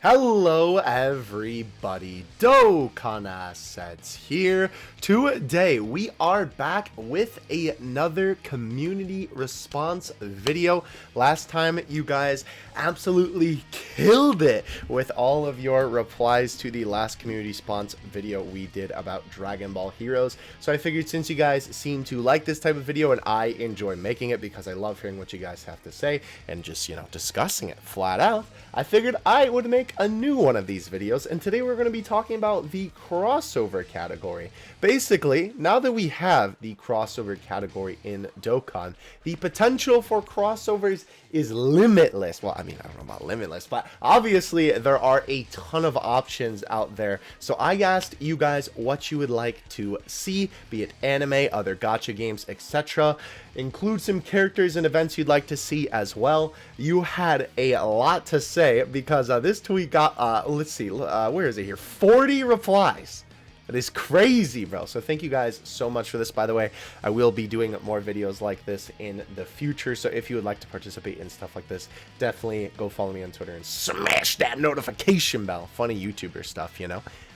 Hello everybody, Dokkan Assets here. Today we are back with another community response video. Last time you guys absolutely killed it with all of your replies to the last community response video we did about Dragon Ball Heroes. So I figured since you guys seem to like this type of video and I enjoy making it because I love hearing what you guys have to say and just, discussing it flat out, I figured I would make a new one of these videos, and today we're going to be talking about the crossover category. Basically, now that we have the crossover category in Dokkan, the potential for crossovers is limitless. Well, I mean, I don't know about limitless, but obviously there are a ton of options out there. So I asked you guys what you would like to see, be it anime, other gacha games, etc. Include some characters and events you'd like to see as well. You had a lot to say because this tweet got, let's see, where is it here? 40 replies. That is crazy, bro. So thank you guys so much for this. By the way, I will be doing more videos like this in the future. So if you would like to participate in stuff like this, definitely go follow me on Twitter and smash that notification bell. Funny YouTuber stuff,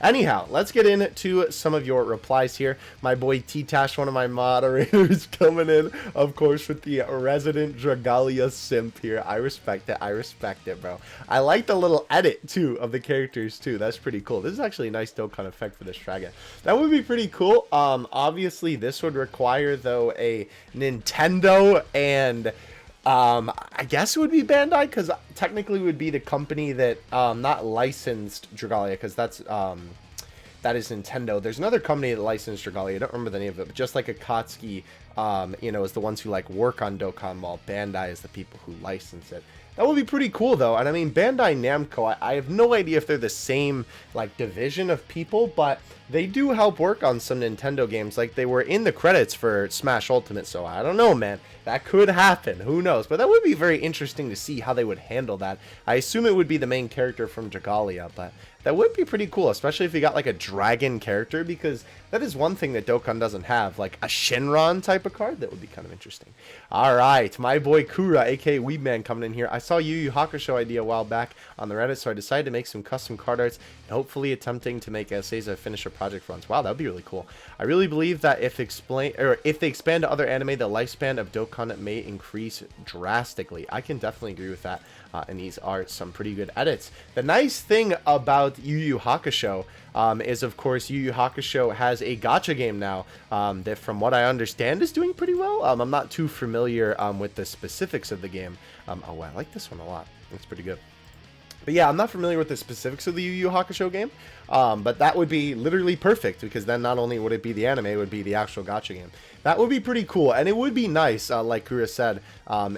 Anyhow, let's get into some of your replies here. My boy T-Tash, one of my moderators, coming in, of course, with the resident Dragalia simp here. I respect it. I respect it, bro. I like the little edit, too, of the characters, too. That's pretty cool. This is actually a nice Dokkan effect for this dragon. That would be pretty cool. Obviously, this would require, though, a Nintendo and... I guess it would be Bandai, because technically it would be the company that, not licensed Dragalia, because that is Nintendo. There's another company that licensed Dragalia. I don't remember the name of it, but just like Akatsuki, is the ones who, work on Dokkan, while Bandai is the people who license it. That would be pretty cool, though. And I mean, Bandai Namco, I have no idea if they're the same, division of people, but they do help work on some Nintendo games. They were in the credits for Smash Ultimate, so I don't know, man. That could happen. Who knows? But that would be very interesting to see how they would handle that. I assume it would be the main character from Dragalia, but that would be pretty cool, especially if you got, a dragon character, because that is one thing that Dokkan doesn't have, a Shinron type of card. That would be kind of interesting. All right, my boy Kura, aka Weedman, coming in here. I saw Yu Yu Hakusho idea a while back on the Reddit, so I decided to make some custom card arts and hopefully attempting to make essays of finisher project runs. Wow, that would be really cool. I really believe that if they expand to other anime, the lifespan of Dokkan may increase drastically. I can definitely agree with that, and these are some pretty good edits. The nice thing about Yu Yu Hakusho is, of course, Yu Yu Hakusho has a gacha game now that, from what I understand, is doing pretty well. I'm not too familiar with the specifics of the game. Oh, I like this one a lot. It's pretty good. But yeah, I'm not familiar with the specifics of the Yu Yu Hakusho game, but that would be literally perfect, because then not only would it be the anime, it would be the actual gacha game. That would be pretty cool, and it would be nice, like Kura said,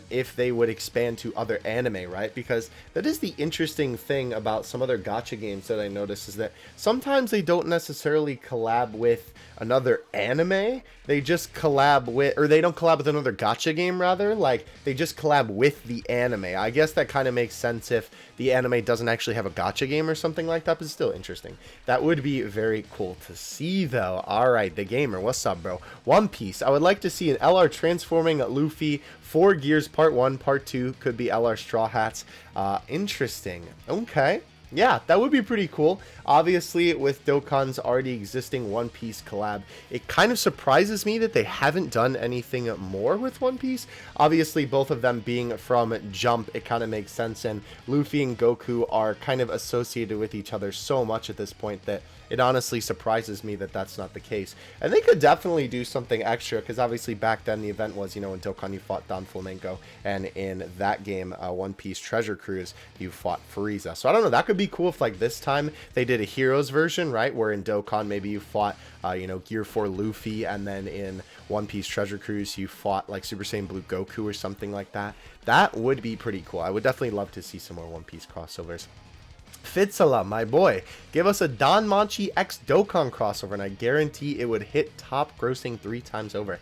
if they would expand to other anime, right? Because that is the interesting thing about some other gacha games that I notice, is that sometimes they don't necessarily collab with another anime. They just collab with, or they don't collab with another gacha game, rather. They just collab with the anime. I guess that kind of makes sense if the anime doesn't actually have a gacha game or something like that, but it's still interesting. That would be very cool to see, though. All right, the gamer, what's up, bro? One Piece. I would like to see an LR transforming Luffy. 4 Gears Part 1, Part 2 could be LR Straw Hats. Interesting. Okay. Yeah, that would be pretty cool. Obviously, with Dokkan's already existing One Piece collab, it kind of surprises me that they haven't done anything more with One Piece. Obviously, both of them being from Jump, it kind of makes sense, and Luffy and Goku are kind of associated with each other so much at this point that it honestly surprises me that that's not the case. And they could definitely do something extra, because obviously back then the event was, in Dokkan you fought Don Flamenco, and in that game, One Piece Treasure Cruise, you fought Frieza. So I don't know, that could be cool if this time they did a Heroes version, right? Where in Dokkan maybe you fought, Gear 4 Luffy, and then in One Piece Treasure Cruise you fought Super Saiyan Blue Goku or something like that. That would be pretty cool. I would definitely love to see some more One Piece crossovers. Fitzala, my boy, give us a Danmachi X Dokkan crossover, and I guarantee it would hit top grossing 3 times over.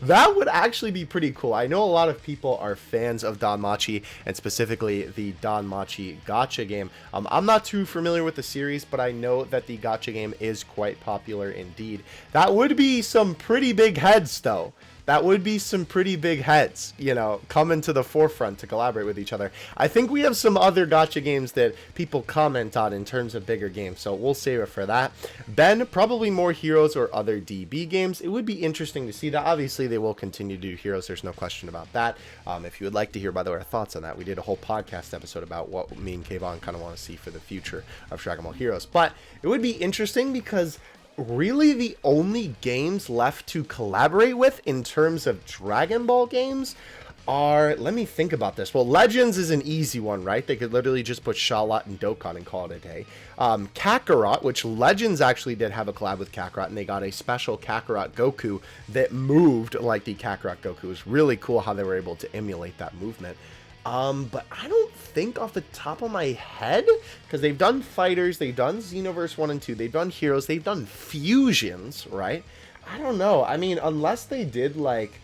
That would actually be pretty cool. I know a lot of people are fans of Danmachi, and specifically the Danmachi gacha game. I'm not too familiar with the series, but I know that the gacha game is quite popular indeed. That would be some pretty big heads, though. that would be some pretty big heads, you know, coming to the forefront to collaborate with each other. I think we have some other gacha games that people comment on in terms of bigger games, so we'll save it for that. Ben, probably more Heroes or other DB games. It would be interesting to see that. Obviously, they will continue to do Heroes. There's no question about that. If you would like to hear, by the way, our thoughts on that, we did a whole podcast episode about what me and Kayvon kind of want to see for the future of Dragon Ball Heroes. But it would be interesting because really the only games left to collaborate with in terms of Dragon Ball games are, let me think about this. Well, Legends is an easy one, right? They could literally just put Charlotte and Dokkan and call it a day. Kakarot, which Legends actually did have a collab with Kakarot, and they got a special Kakarot Goku that moved like the Kakarot Goku. It was really cool how they were able to emulate that movement. But I don't think off the top of my head, because they've done Fighters, they've done Xenoverse 1 and 2, they've done Heroes, they've done Fusions, right? I don't know. I mean, unless they did, like,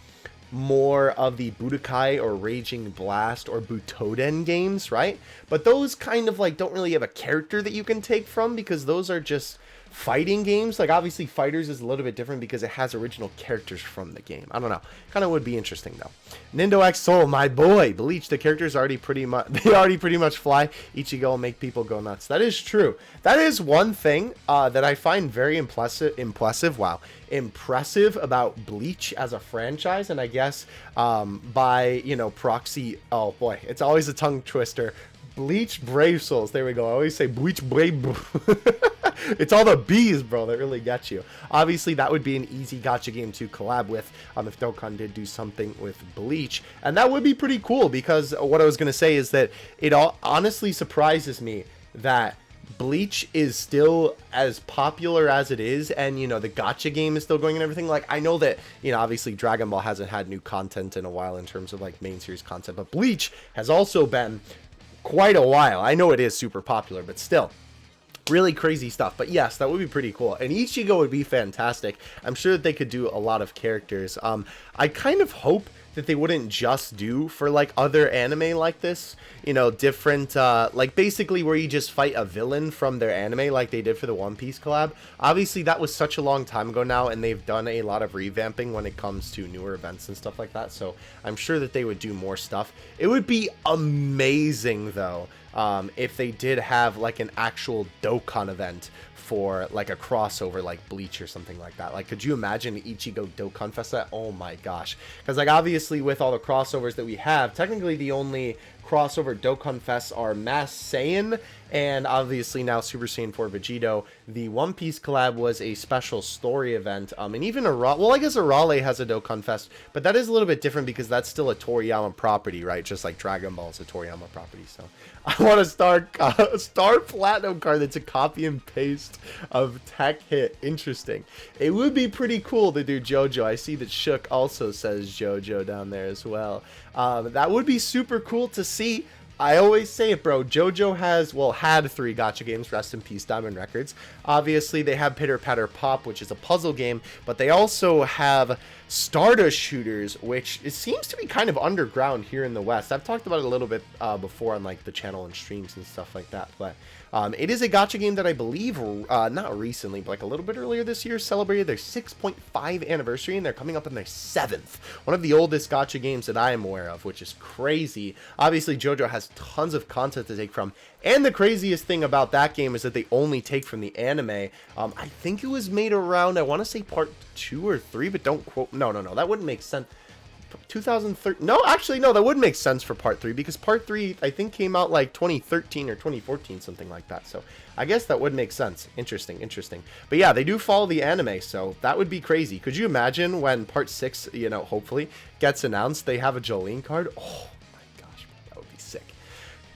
more of the Budokai or Raging Blast or Butoden games, right? But those kind of, like, don't really have a character that you can take from, because those are just fighting games. Like, obviously Fighters is a little bit different because it has original characters from the game. I don't know, kind of would be interesting though. Nindo X Soul, my boy. Bleach, the characters already pretty much fly. Ichigo will make people go nuts. That is true. That is one thing that I find very impressive about Bleach as a franchise, and I guess by, you know, proxy, oh boy, it's always a tongue twister. Bleach Brave Souls. There we go. I always say Bleach Brave. It's all the B's, bro, that really get you. Obviously, that would be an easy gacha game to collab with if Dokkan did do something with Bleach. And that would be pretty cool, because what I was going to say is that it honestly surprises me that Bleach is still as popular as it is, and, you know, the gacha game is still going and everything. Like, I know that, you know, obviously Dragon Ball hasn't had new content in a while in terms of, like, main series content, but Bleach has also been quite a while. I know it is super popular, but still, really crazy stuff. But yes, that would be pretty cool, and Ichigo would be fantastic. I'm sure that they could do a lot of characters. I kind of hope that they wouldn't just do for, like, other anime like this, you know, different, like, basically where you just fight a villain from their anime like they did for the One Piece collab. Obviously, that was such a long time ago now, and they've done a lot of revamping when it comes to newer events and stuff like that, so I'm sure that they would do more stuff. It would be amazing, though, if they did have, like, an actual Dokkan event for, like, a crossover like Bleach or something like that. Like, could you imagine Ichigo Dokkan Fest? Oh my gosh. Because, like, obviously with all the crossovers that we have, technically the only crossover Dokkan Fests are Mass Saiyan and obviously now Super Saiyan 4 Vegeta. The One Piece collab was a special story event, and even well, I guess Arale has a Dokkan Fest, but that is a little bit different because that's still a Toriyama property, right? Just like Dragon Ball is a Toriyama property. So I want a Star Platinum card that's a copy and paste of Tech Hit. Interesting. It would be pretty cool to do JoJo. I see that Shook also says JoJo down there as well. That would be super cool to see. I always say it, bro. JoJo had 3 gacha games. Rest in peace, Diamond Records. Obviously, they have Pitter Patter Pop, which is a puzzle game, but they also have Stardust Shooters, which it seems to be kind of underground here in the West. I've talked about it a little bit before on, like, the channel and streams and stuff like that, but it is a gacha game that I believe, not recently, but like a little bit earlier this year, celebrated their 6.5 anniversary, and they're coming up on their 7th. One of the oldest gacha games that I am aware of, which is crazy. Obviously, JoJo has tons of content to take from, and the craziest thing about that game is that they only take from the anime. I think it was made around, I want to say part 2 or 3, but don't quote, no, that wouldn't make sense. 2013, no, actually, no, that would make sense for part 3, because part 3 I think came out like 2013 or 2014, something like that, so I guess that would make sense. Interesting. But yeah, they do follow the anime, so that would be crazy. Could you imagine when part 6, you know, hopefully gets announced, they have a Jolene card? Oh my gosh, that would be sick.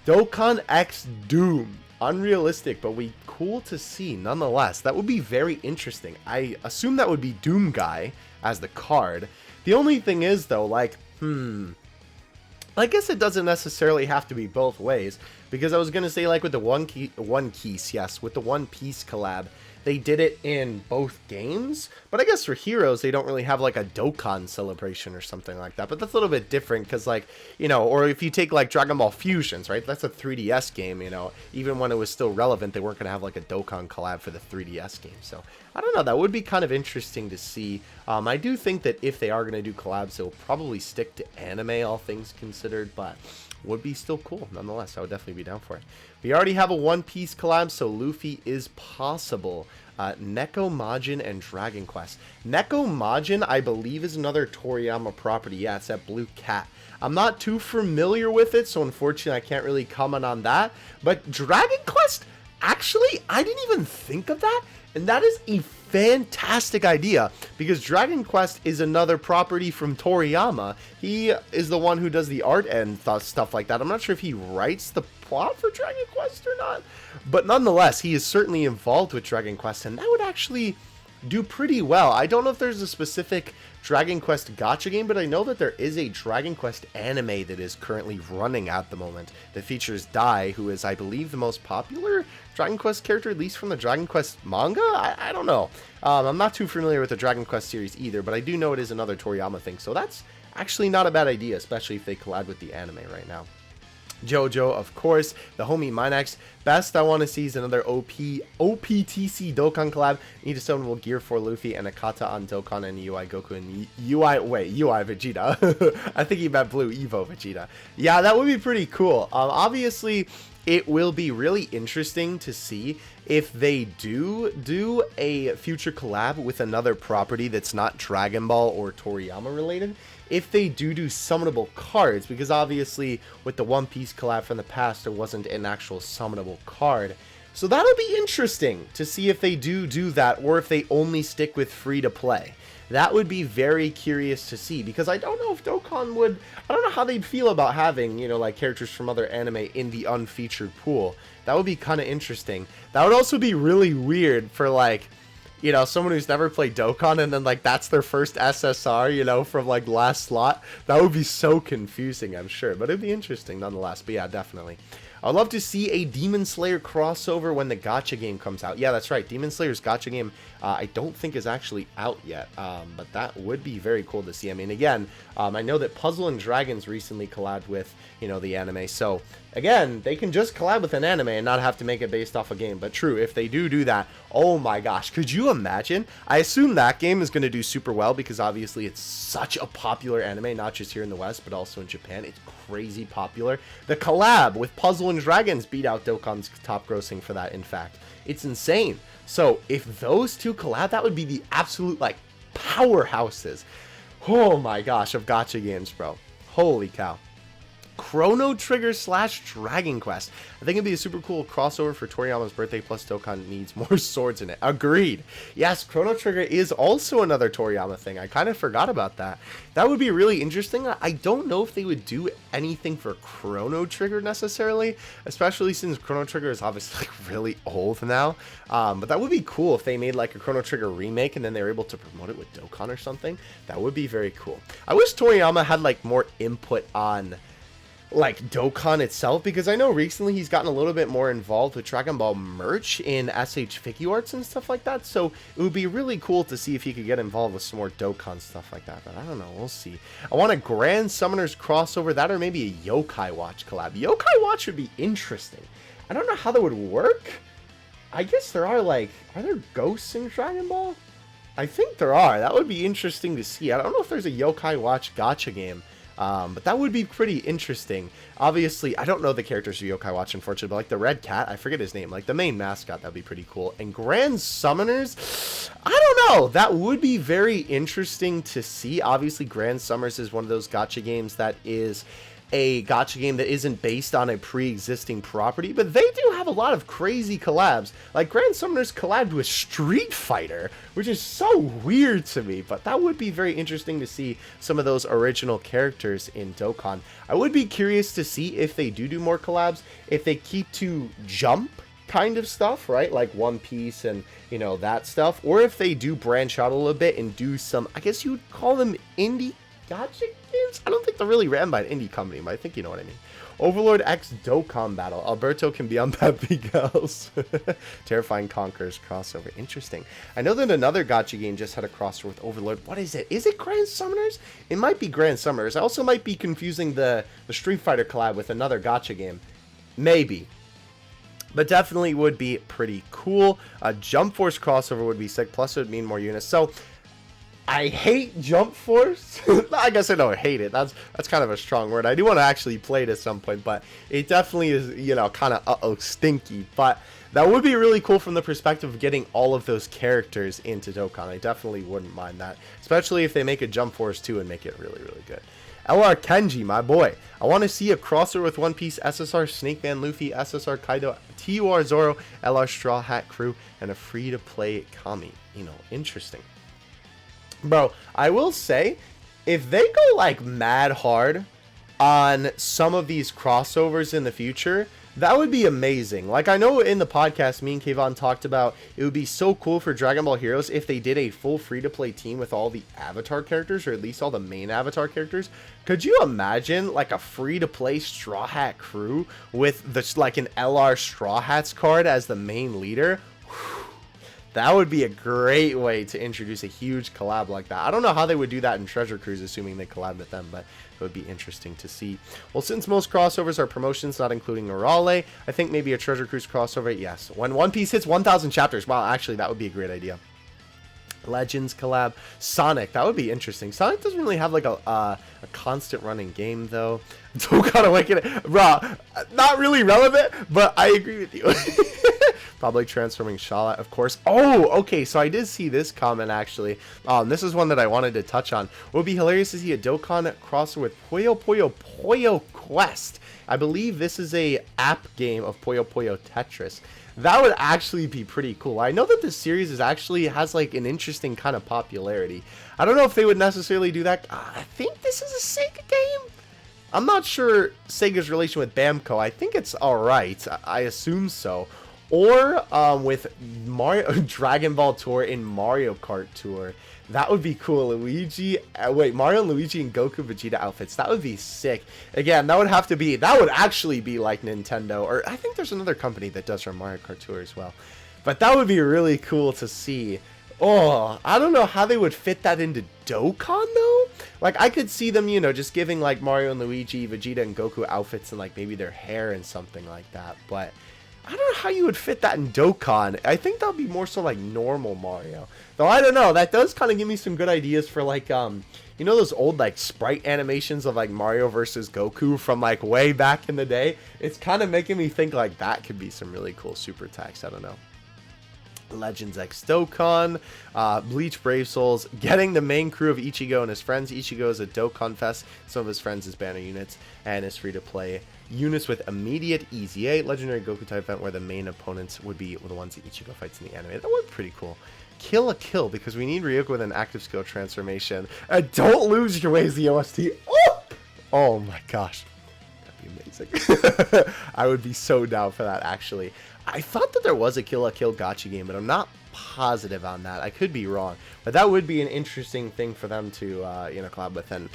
Dokkan X Doom, unrealistic, but cool to see nonetheless. That would be very interesting. I assume that would be Doomguy as the card. The only thing is, though, like, I guess it doesn't necessarily have to be both ways, because I was going to say, like, with the One Piece collab, they did it in both games. But I guess for Heroes, they don't really have like a Dokkan celebration or something like that. But that's a little bit different because, like, you know, or if you take like Dragon Ball Fusions, right? That's a 3DS game, you know. Even when it was still relevant, they weren't going to have like a Dokkan collab for the 3DS game. So I don't know. That would be kind of interesting to see. I do think that if they are going to do collabs, they'll probably stick to anime, all things considered. But would be still cool nonetheless. I would definitely be down for it. We already have a One Piece collab, so Luffy is possible. Neko Majin and Dragon Quest. Neko Majin, I believe, is another Toriyama property. Yeah, it's that blue cat. I'm not too familiar with it, so unfortunately I can't really comment on that. But Dragon Quest, actually, I didn't even think of that. And that is a fantastic idea, because Dragon Quest is another property from Toriyama. He is the one who does the art and stuff like that. I'm not sure if he writes the plot for Dragon Quest or not, but nonetheless, he is certainly involved with Dragon Quest, and that would actually do pretty well. I don't know if there's a specific Dragon Quest gacha game, but I know that there is a Dragon Quest anime that is currently running at the moment that features Dai, who is, I believe, the most popular Dragon Quest character, at least from the Dragon Quest manga. I don't know. I'm not too familiar with the Dragon Quest series either, but I do know it is another Toriyama thing, so that's actually not a bad idea, especially if they collab with the anime right now. JoJo, of course, the homie Minax. Best I want to see is another OPTC Dokkan collab. Need a summon Gear 4 Luffy and a kata on Dokkan and UI Goku and UI Vegeta. I think he meant Blue Evo Vegeta. Yeah, that would be pretty cool. Obviously, it will be really interesting to see if they do a future collab with another property that's not Dragon Ball or Toriyama related. If they do summonable cards, because obviously with the One Piece collab from the past, there wasn't an actual summonable card. So that'll be interesting to see if they do that, or if they only stick with free to play. That would be very curious to see, because I don't know if Dokkan would, I don't know how they'd feel about having, you know, like characters from other anime in the unfeatured pool. That would be kind of interesting. That would also be really weird for, like, you know, someone who's never played Dokkan and then, like, that's their first SSR, you know, from, like, last slot. That would be so confusing, I'm sure. But it'd be interesting nonetheless. But yeah, definitely. I'd love to see a Demon Slayer crossover when the gacha game comes out. Yeah, that's right. Demon Slayer's gacha game, I don't think is actually out yet. But that would be very cool to see. I mean, again, I know that Puzzle and Dragons recently collabed with, you know, the anime. So, again, they can just collab with an anime and not have to make it based off a game. But true, if they do that, oh my gosh, could you imagine? I assume that game is going to do super well, because obviously it's such a popular anime, not just here in the West, but also in Japan. It's crazy popular. The collab with Puzzle and Dragons beat out Dokkan's top grossing for that, in fact. It's insane. So if those two collab, that would be the absolute, like, powerhouses. Oh my gosh, of gacha games, bro. Holy cow. Chrono Trigger / Dragon Quest. I think it'd be a super cool crossover for Toriyama's birthday, plus Dokkan needs more swords in it. Agreed. Yes, Chrono Trigger is also another Toriyama thing. I kind of forgot about that. That would be really interesting. I don't know if they would do anything for Chrono Trigger necessarily, especially since Chrono Trigger is obviously like really old now. But that would be cool if they made like a Chrono Trigger remake and then they were able to promote it with Dokkan or something. That would be very cool. I wish Toriyama had like more input on like Dokkan itself, because I know recently he's gotten a little bit more involved with Dragon Ball merch in SH Figuarts and stuff like that, so it would be really cool to see if he could get involved with some more Dokkan stuff like that, but I don't know, we'll see. I want a Grand Summoners crossover, that or maybe a Yokai Watch collab. Yokai Watch would be interesting. I don't know how that would work. I guess there are like, are there ghosts in Dragon Ball? I think there are. That would be interesting to see. I don't know if there's a Yokai Watch gacha game. But that would be pretty interesting. Obviously, I don't know the characters of Yokai Watch, unfortunately, but like the red cat, I forget his name, like the main mascot, that'd be pretty cool. And Grand Summoners, I don't know, that would be very interesting to see. Obviously, Grand Summoners is one of those gacha games that is a gacha game that isn't based on a pre-existing property, but they do have a lot of crazy collabs. Like Grand Summoners collabed with Street Fighter, which is so weird to me, but that would be very interesting to see some of those original characters in Dokkan. I would be curious to see if they do more collabs, if they keep to Jump kind of stuff, right? Like One Piece and, you know, that stuff, or if they do branch out a little bit and do some, I guess you would call them indie gacha games? I don't think they're really ran by an indie company, but I think you know what I mean. Overlord X Dokkan battle. Alberto can be on Pepe Girls. Terrifying Conquerors crossover. Interesting. I know that another gacha game just had a crossover with Overlord. What is it? Is it Grand Summoners? It might be Grand Summoners. I also might be confusing the Street Fighter collab with another gacha game. Maybe. But definitely would be pretty cool. A Jump Force crossover would be sick. Plus it would mean more units. So I hate Jump Force. I guess I don't hate it. That's kind of a strong word. I do want to actually play it at some point, but it definitely is, you know, kind of stinky. But that would be really cool from the perspective of getting all of those characters into Dokkan. I definitely wouldn't mind that, especially if they make a Jump Force 2 and make it really, really good. LR Kenji, my boy. I want to see a crossover with One Piece, SSR Snake Man Luffy, SSR Kaido, TUR Zoro, LR Straw Hat Crew, and a free-to-play Kami. You know, interesting. Bro, I will say, if they go like mad hard on some of these crossovers in the future, that would be amazing. Like, I know in the podcast, me and Kayvon talked about it would be so cool for Dragon Ball Heroes if they did a full free-to-play team with all the avatar characters, or at least all the main avatar characters. Could you imagine, like, a free-to-play Straw Hat Crew with this, like, an LR Straw Hats card as the main leader? Whew. That would be a great way to introduce a huge collab like that. I don't know how they would do that in Treasure Cruise, assuming they collab with them, but it would be interesting to see. Well, since most crossovers are promotions, not including Orale, I think maybe a Treasure Cruise crossover, yes. When One Piece hits 1,000 chapters, wow, actually, that would be a great idea. Legends collab. Sonic, that would be interesting. Sonic doesn't really have like a constant running game, though. Dokkan Awakening, bro, not really relevant, but I agree with you. Probably transforming Shala, of course. Oh, okay, so I did see this comment, actually. This is one that I wanted to touch on. It would be hilarious to see a Dokkan crossover with Puyo Puyo Puyo Quest. I believe this is a app game of Puyo Puyo Tetris. That would actually be pretty cool. I know that this series has like an interesting kind of popularity. I don't know if they would necessarily do that. I think this is a Sega game. I'm not sure Sega's relation with Bamco. I think it's alright. I assume so. Or with Mario Dragon Ball Tour in Mario Kart Tour. That would be cool. Mario, Luigi, and Goku Vegeta outfits. That would be sick. Again, that would actually be like Nintendo. Or I think there's another company that does our Mario Kart Tour as well. But that would be really cool to see. Oh, I don't know how they would fit that into Dokkan, though. Like, I could see them, you know, just giving, like, Mario and Luigi, Vegeta, and Goku outfits and, like, maybe their hair and something like that. But I don't know how you would fit that in Dokkan. I think that would be more so like normal Mario. Though I don't know, that does kind of give me some good ideas for like, you know those old like sprite animations of like Mario versus Goku from like way back in the day? It's kind of making me think like that could be some really cool super attacks. I don't know. Legends X Dokkan, Bleach Brave Souls, getting the main crew of Ichigo and his friends. Ichigo is a Dokkan Fest, some of his friends as banner units, and is free to play units with immediate easy legendary Goku type event where the main opponents would be the ones that Ichigo fights in the anime. That would be pretty cool. Kill a kill because we need Ryuk with an active skill transformation. Don't lose your ways, the OST. Oh my gosh. That'd be amazing. I would be so down for that, actually. I thought that there was a Kill gacha game, but I'm not positive on that. I could be wrong, but that would be an interesting thing for them to, you know, collab with. And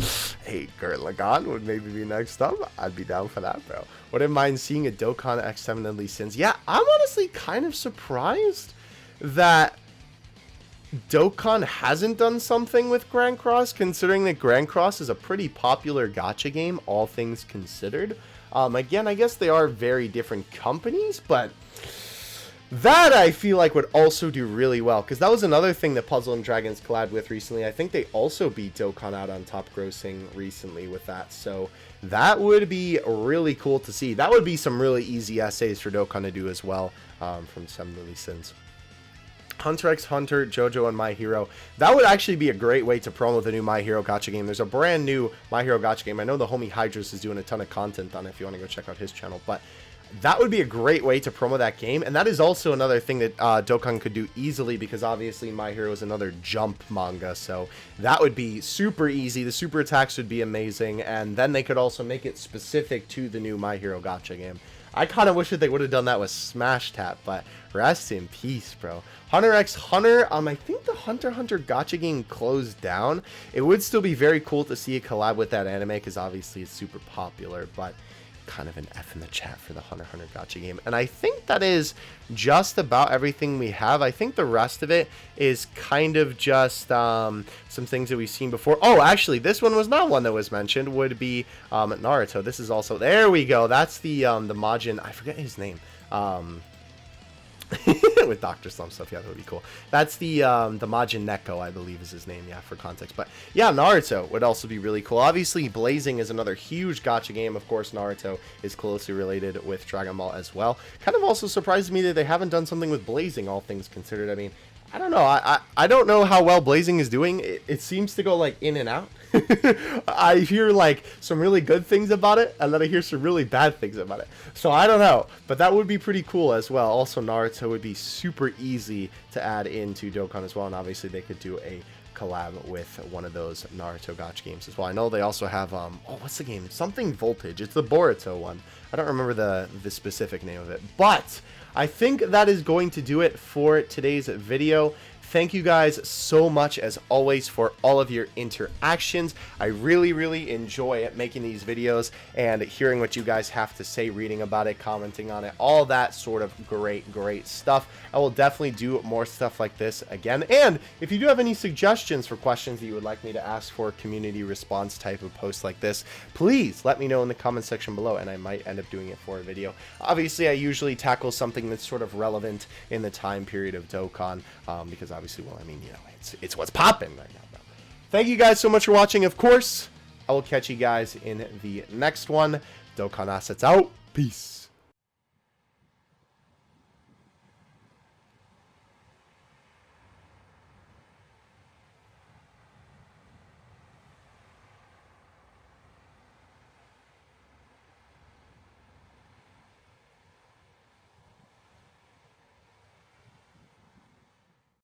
hey, Gurren Lagann would maybe be next up. I'd be down for that, bro. Wouldn't mind seeing a Dokkan X7 Deadly Sins. Yeah, I'm honestly kind of surprised that Dokkan hasn't done something with Grand Cross, considering that Grand Cross is a pretty popular gacha game, all things considered. Again, I guess they are very different companies, but that I feel like would also do really well, because that was another thing that Puzzle and Dragons collabed with recently. I think they also beat Dokkan out on top grossing recently with that, so that would be really cool to see. That would be some really easy essays for Dokkan to do as well, from Seven Deadly Sins. Hunter x Hunter, JoJo, and My Hero. That would actually be a great way to promo the new My Hero gacha game. There's a brand new My Hero gacha game. I know the homie Hydros is doing a ton of content on it if you want to go check out his channel, but that would be a great way to promo that game. And that is also another thing that Dokkan could do easily, because obviously My Hero is another jump manga, so that would be super easy. The super attacks would be amazing, and then they could also make it specific to the new My Hero gacha game. I kind of wish that they would have done that with Smash Tap, but rest in peace, bro. Hunter x Hunter, I think the Hunter x Hunter gacha game closed down. It would still be very cool to see a collab with that anime, because obviously it's super popular, but kind of an F in the chat for the Hunter x Hunter gacha game. And I think that is just about everything we have. I think the rest of it is kind of just some things that we've seen before. Oh, actually, this one was not one that was mentioned. Would be Naruto. This is also, there we go. That's the Majin, I forget his name. With Dr. Slump stuff, yeah, that would be cool. That's the Majin Neko, I believe is his name, yeah, for context. But yeah, Naruto would also be really cool. Obviously, Blazing is another huge gacha game. Of course, Naruto is closely related with Dragon Ball as well. Kind of also surprised me that they haven't done something with Blazing, all things considered. I mean, I don't know. I don't know how well Blazing is doing. It seems to go like in and out. I hear like some really good things about it, and then I hear some really bad things about it. So I don't know, but that would be pretty cool as well. Also, Naruto would be super easy to add into Dokkan as well, and obviously they could do a collab with one of those Naruto gacha games as well. I know they also have oh, what's the game? Something Voltage. It's the Boruto one. I don't remember the specific name of it, but I think that is going to do it for today's video. Thank you guys so much, as always, for all of your interactions. I really enjoy making these videos and hearing what you guys have to say, reading about it, commenting on it, all that sort of great stuff. I will definitely do more stuff like this again. And if you do have any suggestions for questions that you would like me to ask for community response type of posts like this, please let me know in the comment section below, and I might end up doing it for a video. Obviously, I usually tackle something that's sort of relevant in the time period of Dokkan, because obviously, well, I mean, you know, it's what's popping right now. Thank you guys so much for watching. Of course, I will catch you guys in the next one. Dokkan Assets out. Peace.